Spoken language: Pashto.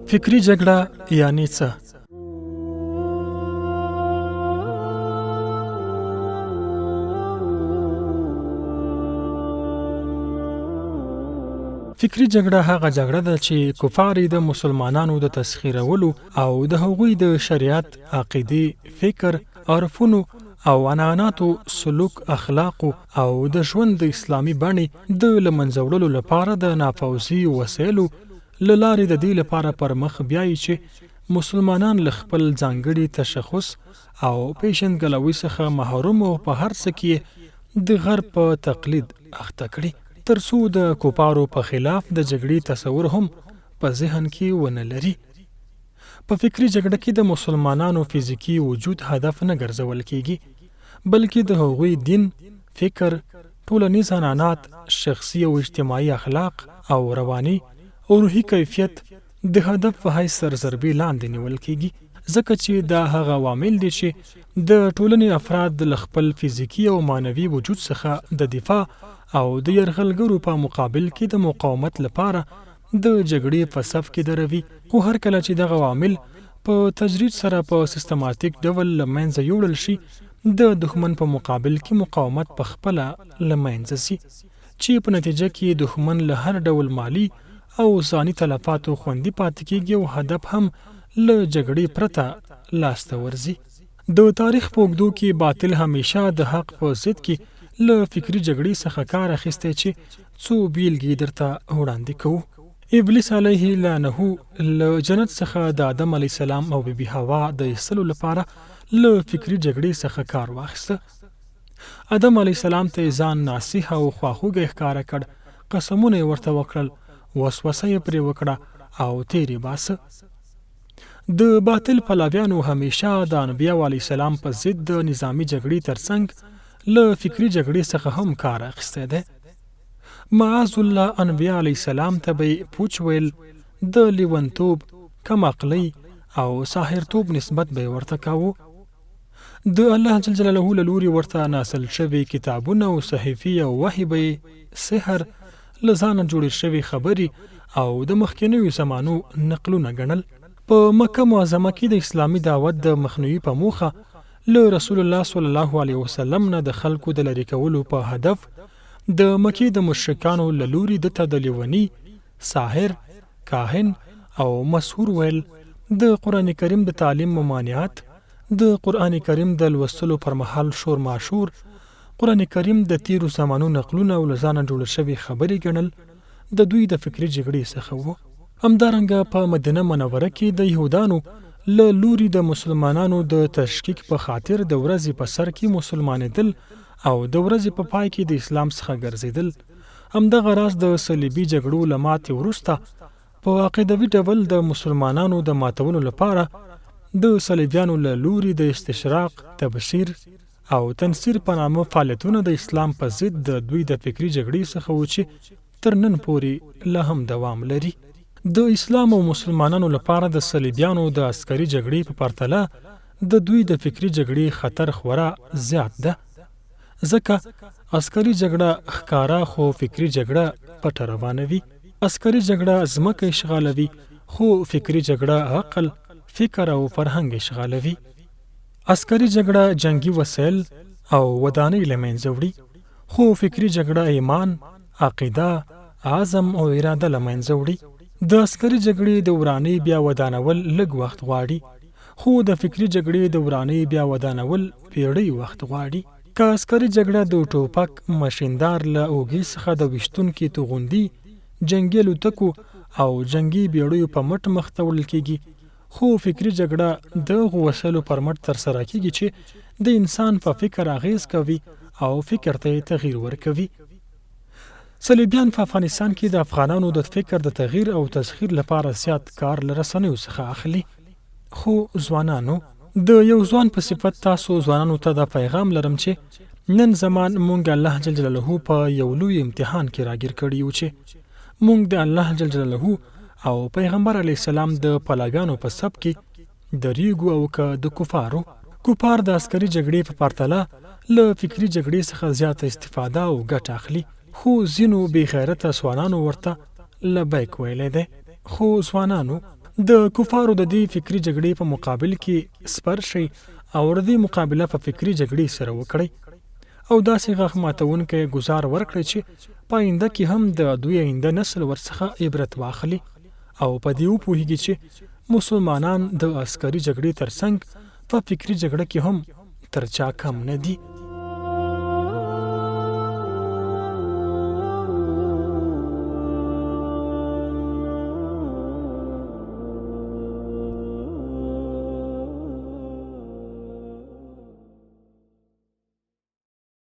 فکری جګړه یعنی څه؟ فکری جګړه هغه جګړه ده چې کفار د مسلمانانو د تسخیرولو او د هغوی د شریعت، عقیدې، فکر، عرفونو او عنعناتو، سلوک، اخلاق او د ژوند د اسلامي بڼې د له منځه وړلو لپاره د ناپوځي وسایلو له لارې د دې لپاره پر مخ بیایي چې مسلمانان له خپل ځانګړي تشخص او پیژندګلوۍ څخه محروم او په هر څه کې د غرب په تقلید اخته کړي، تر څو د کفارو په خلاف د جګړې تصور هم په ذهن کې ونه لري. په فکری جګړه کې د مسلمانانو فزیکی وجود هدف نه ګرځول کیږي، بلکې د هغوی دین، فکر، ټولنیز عنعنات، شخصي او اجتماعي اخلاق او رواني او روحي کیفیت د هدف په حیث سرزربې لاندې نیول کیږي، ځکه چې دا هغه عوامل دي چې د ټولنې افراد له خپل فزیکی او معنوي وجود څخه د دفاع او د یرغلګرو په مقابل کې د مقاومت لپاره د جګړې په صف کې دروي. خو هر کله چې دغه عوامل په تجرید سره په سیستماتیک ډول له منځه یوړل شي، د دښمن په مقابل کې مقاومت په خپله له منځه ځي، چې په نتیجه کې دښمن له هر ډول مالی او ځاني تلفاتو خوندي پاتې کېږي او هدف هم له جګړې پرته لاسته ورځي. د تاریخ په اوږدو کې باطل همیشه د حق په ضد کې له فکری جګړې څخه کار اخیستی، چې څو بیلګې درته وړاندې کوو. ابلیس علیه لعنه له جنت څخه د آدم علیه السلام او بیبي حوا د ایستلو لپاره له فکری جګړې څخه کار واخیسته. آدم علیه السلام ته ځان ناصح او خواخوږی ښکاره کړ، قسمونه یې ورته وکړل، وسوسه یې پرې وکړه او تیر یې باسه. د باطل پلویانو همیشه د انبیاء علیه السلام په ضد د نظامي جګړې ترڅنګ له فکری جګړې څخه هم کار اخیستی دی. معاذ الله انبیاء علیه السلام ته به پوچ ویل، د لیونتوب، کم عقلی او ساحرتوب نسبت به ورته کاوه. د الله جل جلاله له لوري ورته نازل شوي کتابونه او صحیفې او وحی به سحر، له ځانه جوړې شوي خبرې او د مخکینیو زمانو نقلونه ګڼل. په مکه معظمه کې د اسلامي دعوت د مخنیوي په موخه له رسول الله صلی الله علیه وسلم نه د خلکو د لرې کولو په هدف د مکې د مشرکانو له لوري دته د لیوني، ساحر، کاهن او مسحور ویل، د قرآن کریم د تعلیم ممانعت، د قرآن کریم د لوستلو پر مهال شور ماشور، قرآن کریم د تیرو زمانو نقلونه او له ځانه جوړې شوې خبرې ګڼل د دوی د فکري جګړې څخه وو. همدارنګه په مدینه منوره کې د یهودانو له لوري د مسلمانانو د تشکیک په خاطر د ورځې په سر کې مسلمانېدل او د ورځې په پای کې د اسلام څخه ګرځېدل. همدغه راز د صلیبي جګړو له ماتې وروسته په عقیدوي ډول د مسلمانانو د ماتولو لپاره د صلیبیانو له لوري د استشراق، تبشیر او تنصیر په نامه فعالیتونه د اسلام په ضد د دوی د فکري جګړې څخه و چې تر نن پورې لا هم دوام لري. د اسلام او مسلمانانو لپاره د صلیبیانو د عسکري جګړې په پرتله د دوی د فکري جګړې خطر خورا زیات ده، ځکه عسکري جګړه ښکارا خو فکري جګړه پټه روانه وي. عسکري جګړه ځمکه اشغالوي، خو فکري جګړه عقل، فکر او فرهنګ اشغالوي. عسکري جګړه جنگي وسایل او ودانۍ له منځه وړي، خو فکري جګړه ایمان، عقیده، عزم او اراده له منځه وړي. د عسکري جګړې د ورانۍ بیا ودانول لږ وخت غواړي، خو د فکري جګړې د ورانۍ بیا ودانول پیړۍ وخت غواړي. که عسکري جګړه د ټوپک، ماشیندار له اوږې څخه د ویشتونکي توغندي، جنګي الوتکو او جنګي بیړیو په مټ مخ ته وړل کېږي، خو فکري جګړه د هغو وسایلو پر مټ ترسره کېږي چې د انسان په فکر اغیز کوي او فکر ته یې تغییر ورکوي. صلیبیان په افغانستان کې د افغانانو د فکر د تغییر او تسخیر لپاره زیات کار له رسنیو څخه اخلي. خو ځوانانو، د یو ځوان په صفت تاسو ځوانانو ته دا پیغام لرم چې نن زمان مونږ الله جل جلاله په یو لوی امتحان کې راګیر کړي یو چې مونږ د الله جل جلاله او پیغمبر علیه السلام د پلویانو په صف کې دریږو او که د کفار د عسکري جګړې په پرتله له فکري جګړې څخه زیاته استفاده او ګټه اخلي. خو ځینو بې غیرته ځوانانو ورته لبیک ویلی دی. خو ځوانانو، د کفارو د دې فکری جګړې په مقابل کې سپر شي او د دې مقابله په فکری جګړې سره وکړي او داسې غاښ ماتونکی ګزار ورکړي چې په آینده کې هم د دوی آینده نسل ورڅخه عبرت واخلي او په دې وپوهیږي چې مسلمانان د عسکري جګړې ترڅنګ په فکری جګړه کې هم تر چا کم نه دي.